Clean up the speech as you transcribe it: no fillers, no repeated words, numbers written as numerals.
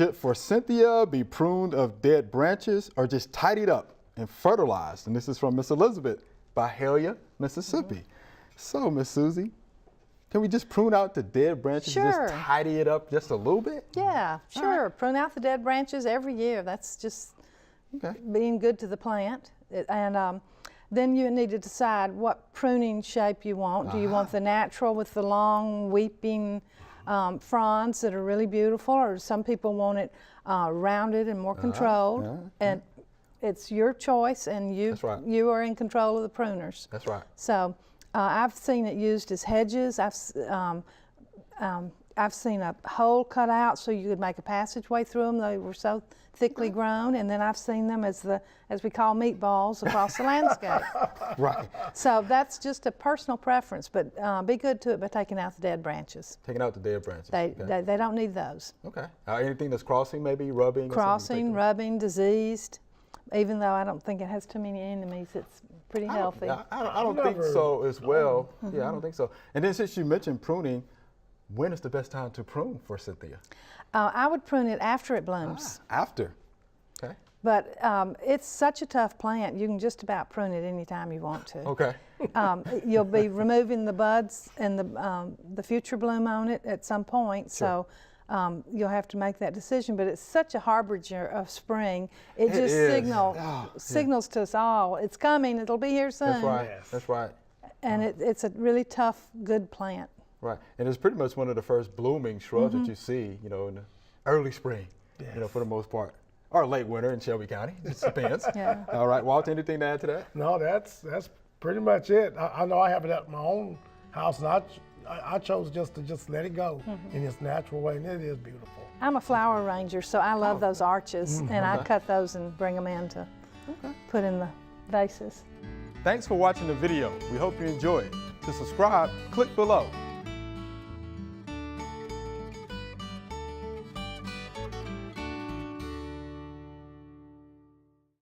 Should forsythia be pruned of dead branches or just tidied up and fertilized? And this is from Miss Elizabeth, Byhalia, Mississippi. So, Miss Susie, can we just prune out the dead branches and Sure. just tidy it up just a little bit? Yeah, sure. Prune out the dead branches every year. That's just being good to the plant. Then you need to decide what pruning shape you want. Do you want the natural with the long weeping fronds that are really beautiful, or some people want it rounded and more controlled? And it's your choice, and you are in control of the pruners. That's right. So I've seen it used as hedges. I've seen a hole cut out so you could make a passageway through them. They were so thickly grown, and then I've seen them as we call meatballs across the landscape. Right. So that's just a personal preference, but be good to it by taking out the dead branches. Taking out the dead branches. They don't need those. Okay. Anything that's crossing, maybe rubbing? Crossing, rubbing, diseased. Even though I don't think it has too many enemies, it's pretty healthy. I don't think so as well. Yeah, I don't think so. And then since you mentioned pruning, when is the best time to prune forsythia? I would prune it after it blooms. After. Okay. But it's such a tough plant, you can just about prune it anytime you want to. Okay. You'll be removing the buds and the future bloom on it at some point, so you'll have to make that decision. But it's such a harbinger of spring. It just signals to us all, it's coming, it'll be here soon. That's right. That's right. And it's a really tough, good plant. Right, and it's pretty much one of the first blooming shrubs that you see, in the early spring, for the most part, or late winter in Shelby County. It just depends. All right, Walter, anything to add to that? No, that's pretty much it. I know I have it at my own house, and I chose just to let it go in its natural way, and it is beautiful. I'm a flower arranger, so I love those arches, and I cut those and bring them in to put in the vases. Thanks for watching the video. We hope you enjoyed. To subscribe, click below.